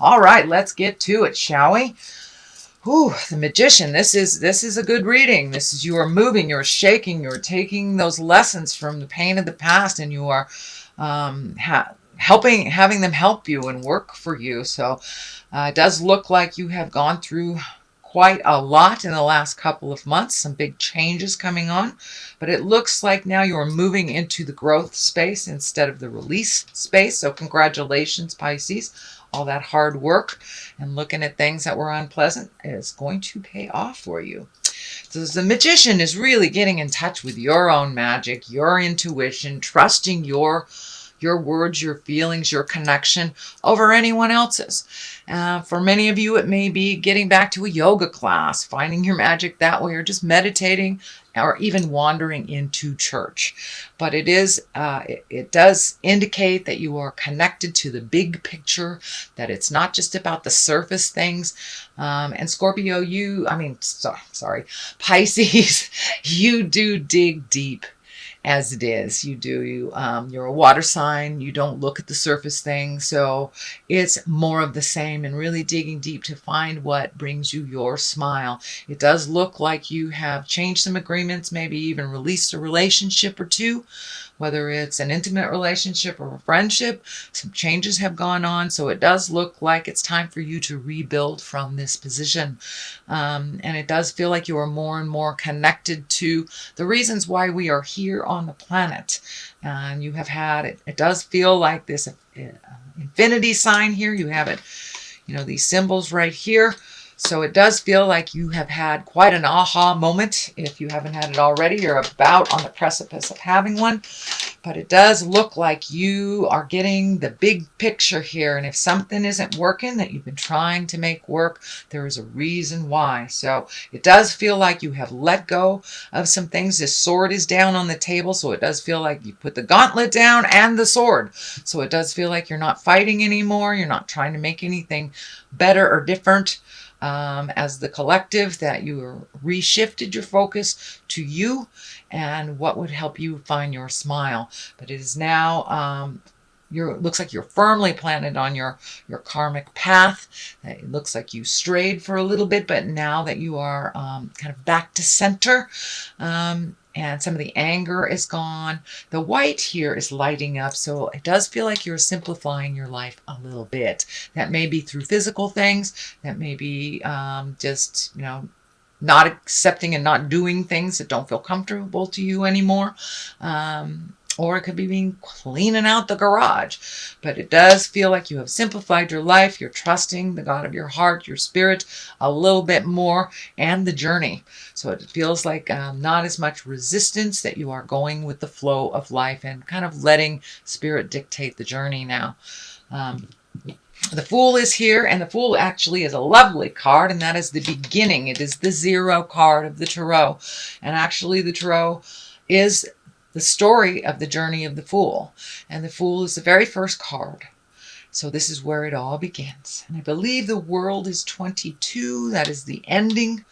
All right, let's get to it, shall we? Whew, the Magician. This is a good reading. This is, you are moving, you're shaking, you're taking those lessons from the pain of the past, and you are having them help you and work for you. So it does look like you have gone through quite a lot in the last couple of months, some big changes coming on, but it looks like now you're moving into the growth space instead of the release space. So congratulations, Pisces. All that hard work and looking at things that were unpleasant is going to pay off for you. So the Magician is really getting in touch with your own magic, your intuition, trusting your words, your feelings, your connection over anyone else's. For many of you, it may be getting back to a yoga class, finding your magic that way, or just meditating, or even wandering into church. But it does indicate that you are connected to the big picture, that it's not just about the surface things. And Scorpio, Pisces, you do dig deep. As it is, you're a water sign. You don't look at the surface things, so it's more of the same, and really digging deep to find what brings you your smile. It does look like you have changed some agreements, maybe even released a relationship or two, whether it's an intimate relationship or a friendship. Some changes have gone on, so it does look like it's time for you to rebuild from this position. And it does feel like you are more and more connected to the reasons why we are here on the planet. And you have had it. It does feel like this infinity sign here. You have it, these symbols right here. So it does feel like you have had quite an aha moment. If you haven't had it already, you're about on the precipice of having one. But it does look like you are getting the big picture here. And if something isn't working that you've been trying to make work, there is a reason why. So it does feel like you have let go of some things. This sword is down on the table. So it does feel like you put the gauntlet down and the sword. So it does feel like you're not fighting anymore. You're not trying to make anything better or different. As the collective, that you reshifted your focus to you and what would help you find your smile. But it is now, looks like you're firmly planted on your karmic path. It looks like you strayed for a little bit, but now that you are kind of back to center, and some of the anger is gone. The white here is lighting up, so it does feel like you're simplifying your life a little bit. That may be through physical things. That may be just, not accepting and not doing things that don't feel comfortable to you anymore. Or it could be being cleaning out the garage. But it does feel like you have simplified your life. You're trusting the God of your heart, your spirit, a little bit more, and the journey. So it feels like not as much resistance, that you are going with the flow of life and kind of letting spirit dictate the journey now. The Fool is here, and the Fool actually is a lovely card, and that is the beginning. It is the 0 card of the Tarot. And actually the Tarot is the story of the journey of the Fool. And the Fool is the very first card. So this is where it all begins. And I believe the world is 22. That is the ending.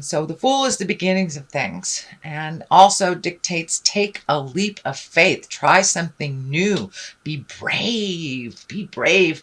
So the Fool is the beginnings of things, and also dictates take a leap of faith. Try something new. Be brave,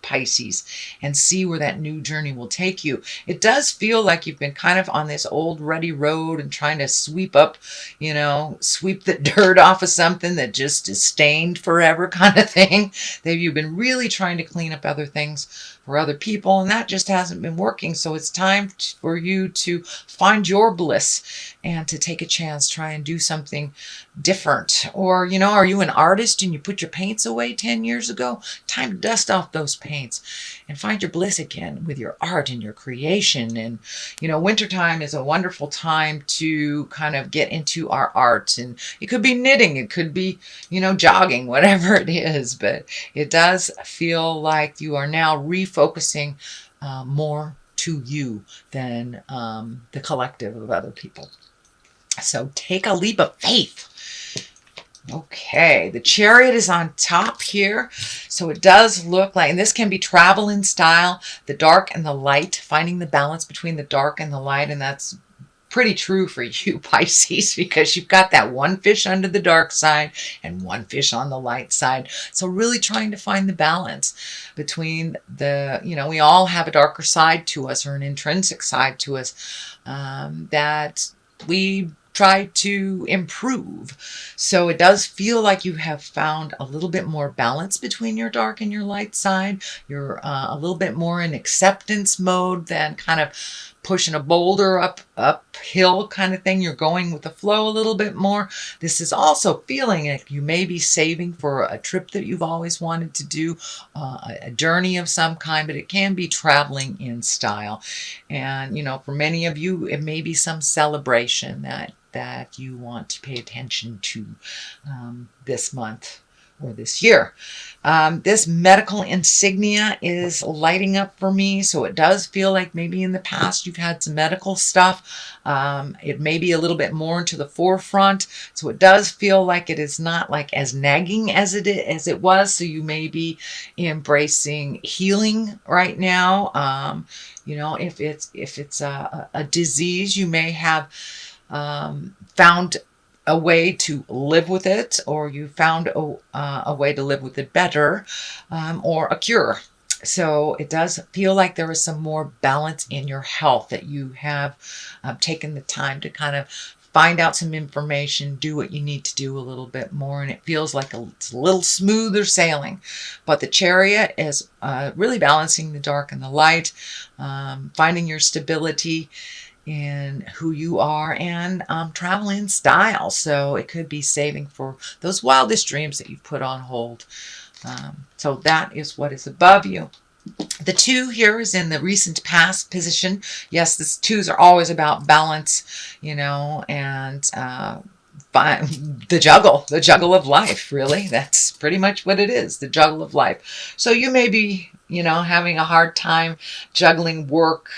Pisces, and see where that new journey will take you. It does feel like you've been kind of on this old ruddy road and trying to sweep the dirt off of something that just is stained forever kind of thing. You've been really trying to clean up other things for other people, and that just hasn't been working. So it's time for you to find your bliss and to take a chance, try and do something different. Or, are you an artist and you put your paints away 10 years ago? Time to dust off those paints and find your bliss again with your art and your creation. And, wintertime is a wonderful time to kind of get into our art. And it could be knitting, it could be, jogging, whatever it is. But it does feel like you are now refocusing more to you than the collective of other people. So take a leap of faith. Okay, the Chariot is on top here. So it does look like, and this can be travel in style, the dark and the light, finding the balance between the dark and the light. And that's pretty true for you, Pisces, because you've got that one fish under the dark side and one fish on the light side. So really trying to find the balance between the, we all have a darker side to us or an intrinsic side to us that we try to improve. So it does feel like you have found a little bit more balance between your dark and your light side. You're a little bit more in acceptance mode than kind of pushing a boulder uphill kind of thing. You're going with the flow a little bit more. This is also feeling like you may be saving for a trip that you've always wanted to do, a journey of some kind, but it can be traveling in style. And, for many of you, it may be some celebration that you want to pay attention to this month or this year. This medical insignia is lighting up for me, so it does feel like maybe in the past you've had some medical stuff. It may be a little bit more into the forefront, so it does feel like it is not like as nagging as it was. So you may be embracing healing right now. If it's a disease, you may have found a way to live with it, or you found a way to live with it better, or a cure. So it does feel like there is some more balance in your health, that you have taken the time to kind of find out some information, do what you need to do a little bit more, and it feels like it's a little smoother sailing. But the Chariot is really balancing the dark and the light, finding your stability in who you are, and travel in style. So it could be saving for those wildest dreams that you've put on hold. So that is what is above you. The 2 here is in the recent past position. Yes, the 2s are always about balance, and the juggle of life, really. That's pretty much what it is, the juggle of life. So you may be, having a hard time juggling work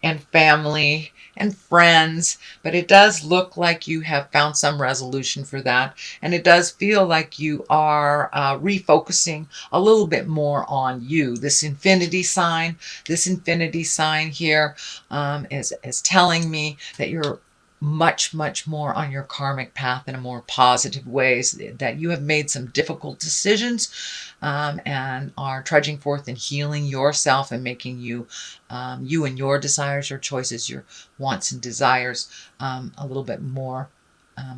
and family and friends, but it does look like you have found some resolution for that, and it does feel like you are refocusing a little bit more on you. This infinity sign here is telling me that you're much, much more on your karmic path in a more positive ways, that you have made some difficult decisions and are trudging forth and healing yourself and making you and your desires, your choices, your wants and desires a little bit more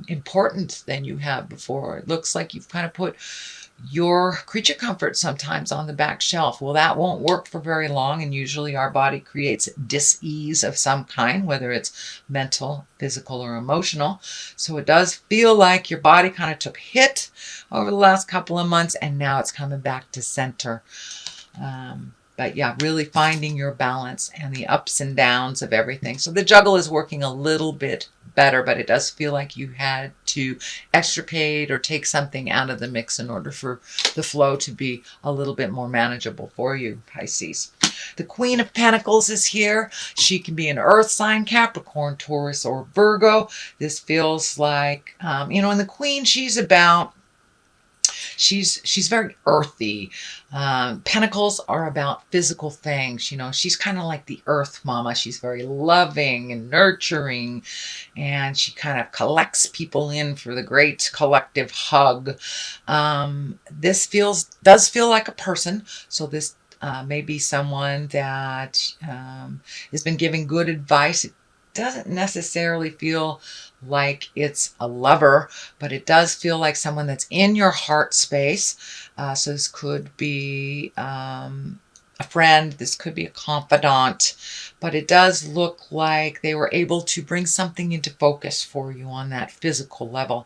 important than you have before. It looks like you've kind of put your creature comfort sometimes on the back shelf. Well, that won't work for very long, and usually our body creates dis-ease of some kind, whether it's mental, physical, or emotional. So it does feel like your body kind of took a hit over the last couple of months, and now it's coming back to center. But yeah, really finding your balance and the ups and downs of everything. So the juggle is working a little bit better, but it does feel like you had to extricate or take something out of the mix in order for the flow to be a little bit more manageable for you, Pisces. The Queen of Pentacles is here. She can be an earth sign, Capricorn, Taurus, or Virgo. This feels like, and the Queen, she's very earthy. Pentacles are about physical things. She's kind of like the earth mama. She's very loving and nurturing, and she kind of collects people in for the great collective hug. This does feel like a person. So this may be someone that has been giving good advice. It doesn't necessarily feel like it's a lover, but it does feel like someone that's in your heart space. So this could be a friend, this could be a confidant, but it does look like they were able to bring something into focus for you on that physical level.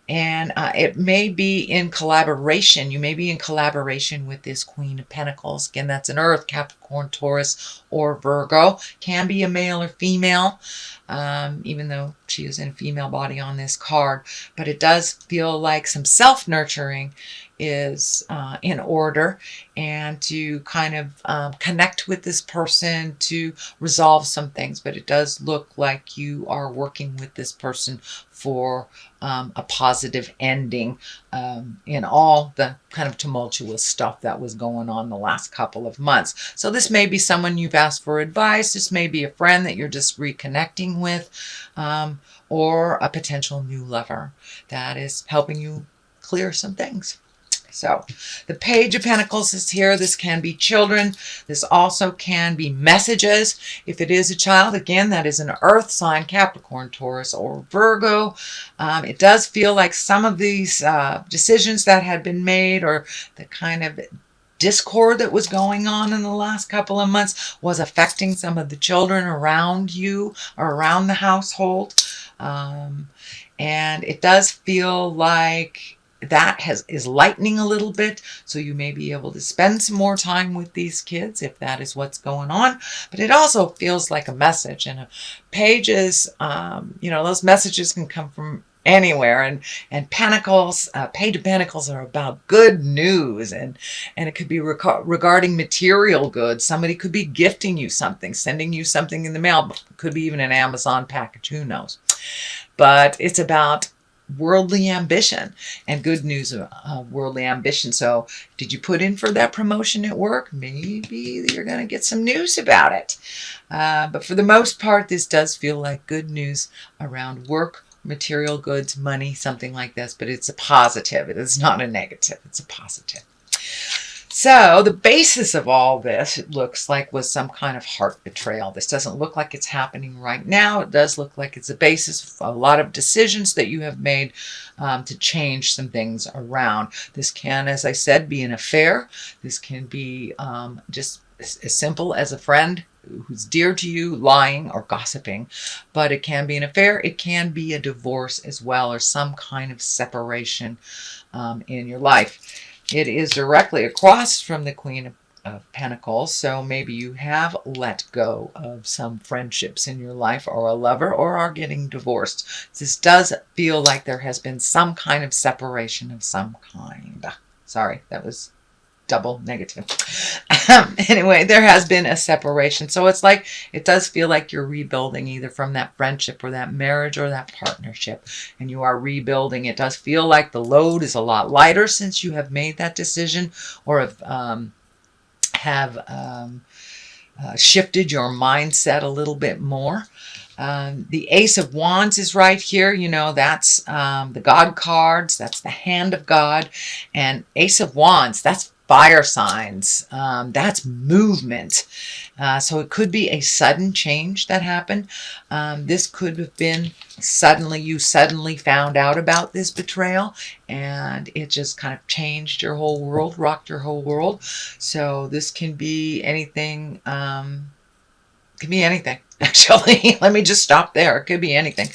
And it may be in collaboration. You may be in collaboration with this Queen of Pentacles. Again, that's an Earth, Capricorn, Taurus, or Virgo. Can be a male or female, even though she is in a female body on this card. But it does feel like some self-nurturing is in order, and to kind of connect with this person to resolve some things. But it does look like you are working with this person for a positive ending in all the kind of tumultuous stuff that was going on the last couple of months. So this may be someone you've asked for advice. This may be a friend that you're just reconnecting with, or a potential new lover that is helping you clear some things. So the Page of Pentacles is here. This can be children. This also can be messages. If it is a child, again, that is an earth sign, Capricorn, Taurus, or Virgo. It does feel like some of these decisions that had been made, or the kind of discord that was going on in the last couple of months, was affecting some of the children around you or around the household. And it does feel like that is lightening a little bit, so you may be able to spend some more time with these kids if that is what's going on. But it also feels like a message, and pages, those messages can come from anywhere, and Pentacles, Page of Pentacles are about good news, and it could be regarding material goods. Somebody could be gifting you something, sending you something in the mail, could be even an Amazon package, who knows. But it's about worldly ambition, and good news of worldly ambition. So did you put in for that promotion at work? Maybe you're going to get some news about it. But for the most part, this does feel like good news around work, material goods, money, something like this. But it's a positive. It is not a negative. It's a positive. So the basis of all this, it looks like, was some kind of heart betrayal. This doesn't look like it's happening right now. It does look like it's a basis of a lot of decisions that you have made to change some things around. This can, as I said, be an affair. This can be just as simple as a friend who's dear to you lying or gossiping. But it can be an affair. It can be a divorce as well, or some kind of separation in your life. It is directly across from the Queen of Pentacles, so maybe you have let go of some friendships in your life, or a lover, or are getting divorced. This does feel like there has been some kind of separation of some kind. Sorry, that was double negative. Anyway, there has been a separation. So it's like, it does feel like you're rebuilding either from that friendship or that marriage or that partnership, and you are rebuilding. It does feel like the load is a lot lighter since you have made that decision, or have shifted your mindset a little bit more. The Ace of Wands is right here. That's the God cards. That's the hand of God. And Ace of Wands, that's fire signs. That's movement. So it could be a sudden change that happened. This could have been you suddenly found out about this betrayal, and it just kind of changed your whole world, rocked your whole world. So this can be anything. Could be anything, actually. Let me just stop there. It could be anything.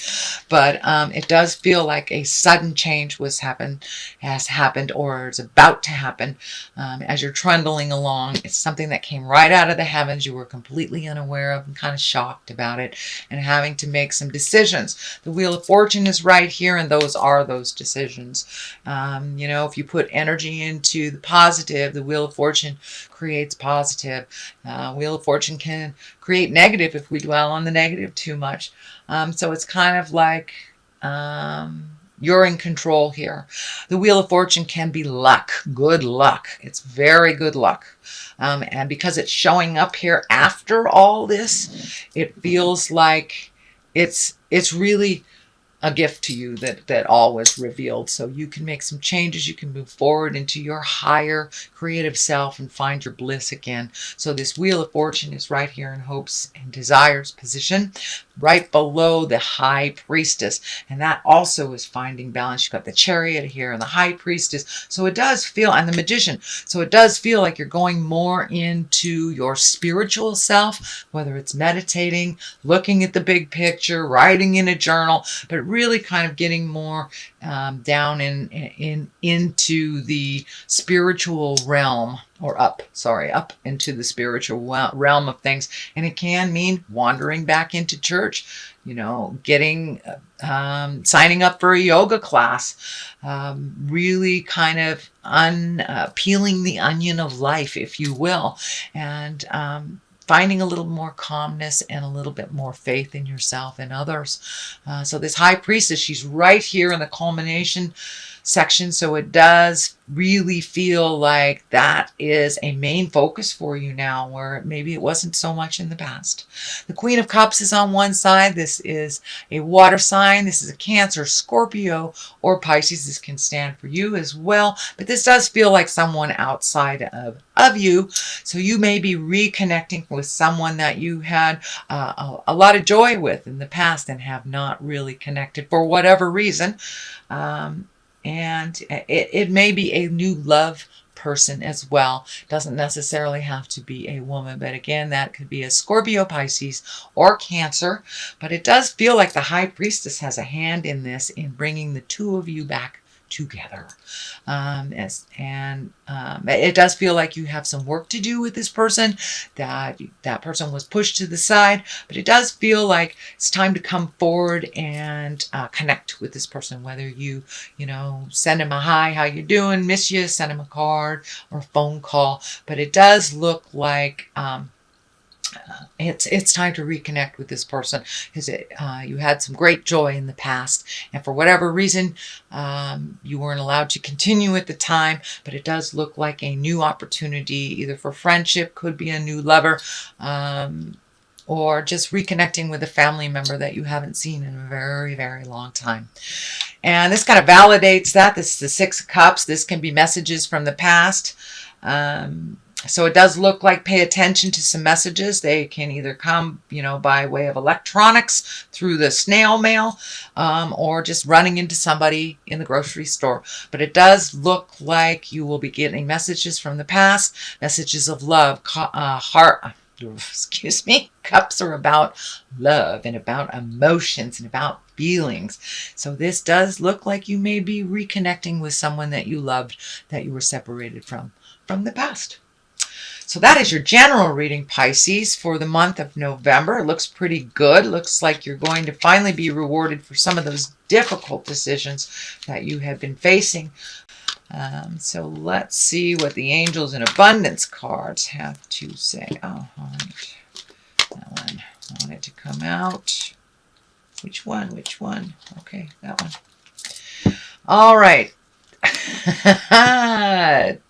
But it does feel like a sudden change has happened, or is about to happen. As you're trundling along, it's something that came right out of the heavens. You were completely unaware of and kind of shocked about it, and having to make some decisions. The Wheel of Fortune is right here, and those are those decisions. If you put energy into the positive, the Wheel of Fortune creates positive. Wheel of Fortune can create negative if we dwell on the negative too much. So it's kind of like you're in control here. The Wheel of Fortune can be luck, good luck. It's very good luck. And because it's showing up here after all this, it feels like it's really a gift to you that all was revealed. So you can make some changes. You can move forward into your higher creative self and find your bliss again. So this Wheel of Fortune is right here in Hopes and Desires position, right below the High Priestess. And that also is finding balance. You've got the Chariot here and the High Priestess. So it does feel, and the Magician. So it does feel like you're going more into your spiritual self, whether it's meditating, looking at the big picture, writing in a journal, but really kind of getting more down into the spiritual realm, or up into the spiritual realm of things. And it can mean wandering back into church, getting signing up for a yoga class, really kind of peeling the onion of life, if you will, and finding a little more calmness and a little bit more faith in yourself and others. So this high priestess, she's right here in the culmination section. So it does really feel like that is a main focus for you now, where maybe it wasn't so much in the past. The Queen of Cups is on one side. This is a water sign. This is a Cancer, Scorpio, or Pisces. This can stand for you as well. But this does feel like someone outside of you. So you may be reconnecting with someone that you had a lot of joy with in the past and have not really connected for whatever reason. And it may be a new love person as well. Doesn't necessarily have to be a woman, but again, that could be a Scorpio, Pisces, or Cancer. But it does feel like the High Priestess has a hand in this, in bringing the two of you back together. It does feel like you have some work to do with this person, that person was pushed to the side, but it does feel like it's time to come forward and connect with this person, whether you send him a hi, how you doing, miss you, send him a card or a phone call. But it does look like it's time to reconnect with this person, because you had some great joy in the past, and for whatever reason you weren't allowed to continue at the time. But it does look like a new opportunity, either for friendship, could be a new lover, or just reconnecting with a family member that you haven't seen in a very, very long time. And this kind of validates that. This is the Six of Cups. This can be messages from the past. So it does look like pay attention to some messages. They can either come, by way of electronics, through the snail mail, or just running into somebody in the grocery store. But it does look like you will be getting messages from the past, messages of love, Cups are about love and about emotions and about feelings. So this does look like you may be reconnecting with someone that you loved, that you were separated from the past. So that is your general reading, Pisces, for the month of November. It looks pretty good. Looks like you're going to finally be rewarded for some of those difficult decisions that you have been facing. So let's see what the Angels and Abundance cards have to say. Oh, that one wanted to come out. Which one? Okay, that one. All right.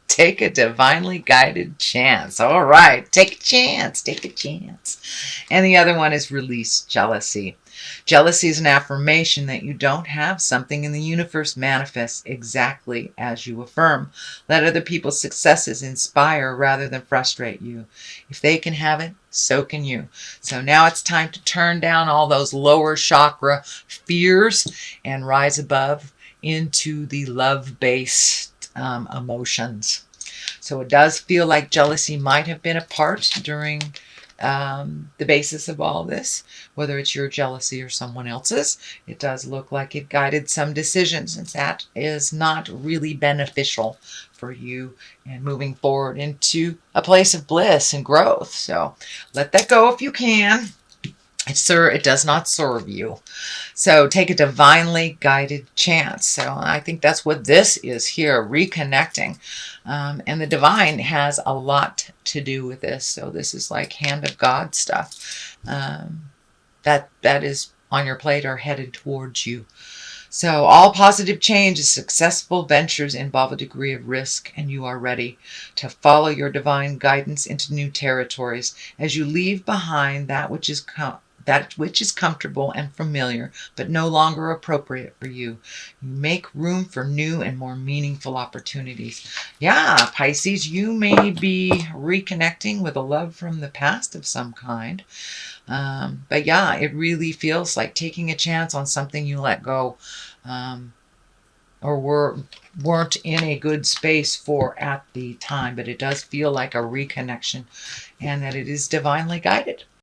Take a divinely guided chance. All right. Take a chance. And the other one is release jealousy. Jealousy is an affirmation that you don't have something in the universe manifest exactly as you affirm. Let other people's successes inspire rather than frustrate you. If they can have it, so can you. So now it's time to turn down all those lower chakra fears and rise above into the love-based emotions. So it does feel like jealousy might have been a part during the basis of all this, whether it's your jealousy or someone else's. It does look like it guided some decisions, and that is not really beneficial for you and moving forward into a place of bliss and growth. So let that go if you can. It does not serve you. So take a divinely guided chance. So I think that's what this is here, reconnecting. And the divine has a lot to do with this. So this is like hand of God stuff. That is on your plate or headed towards you. So all positive change and successful ventures involve a degree of risk, and you are ready to follow your divine guidance into new territories as you leave behind that which is comfortable and familiar, but no longer appropriate for you. You make room for new and more meaningful opportunities. Yeah, Pisces, you may be reconnecting with a love from the past of some kind. But yeah, it really feels like taking a chance on something you let go, or weren't in a good space for at the time. But it does feel like a reconnection, and that it is divinely guided.